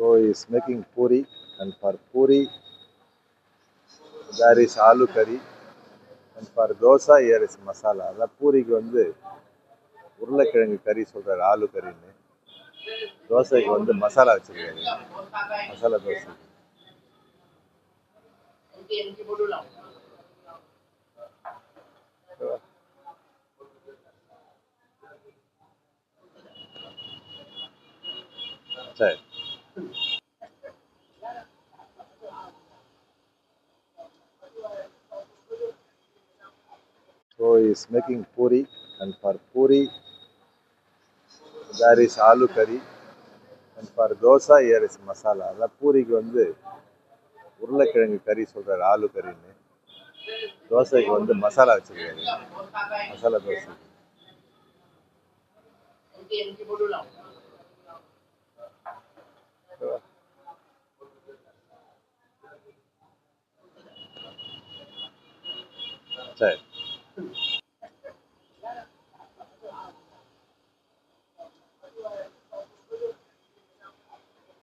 So he is making puri, and for puri there is aloo curry, and for dosa here is masala. அதான் பூரிக்கு வந்து உருளைக்கிழங்கு கறி சொல்றாரு, ஆலு கறின்னு. தோசைக்கு வந்து மசாலா வச்சிருக்காரு, மசாலா தோசை. சரி. So he is making puri, and for puri there is aloo curry, and for dosa here is masala. அதான் பூரிக்கு வந்து உருளைக்கிழங்கு கறி சொல்றாரு, ஆலு கறின்னு. தோசைக்கு வந்து மசாலா வச்சிருக்காரு, மசாலா தோசை. சரி.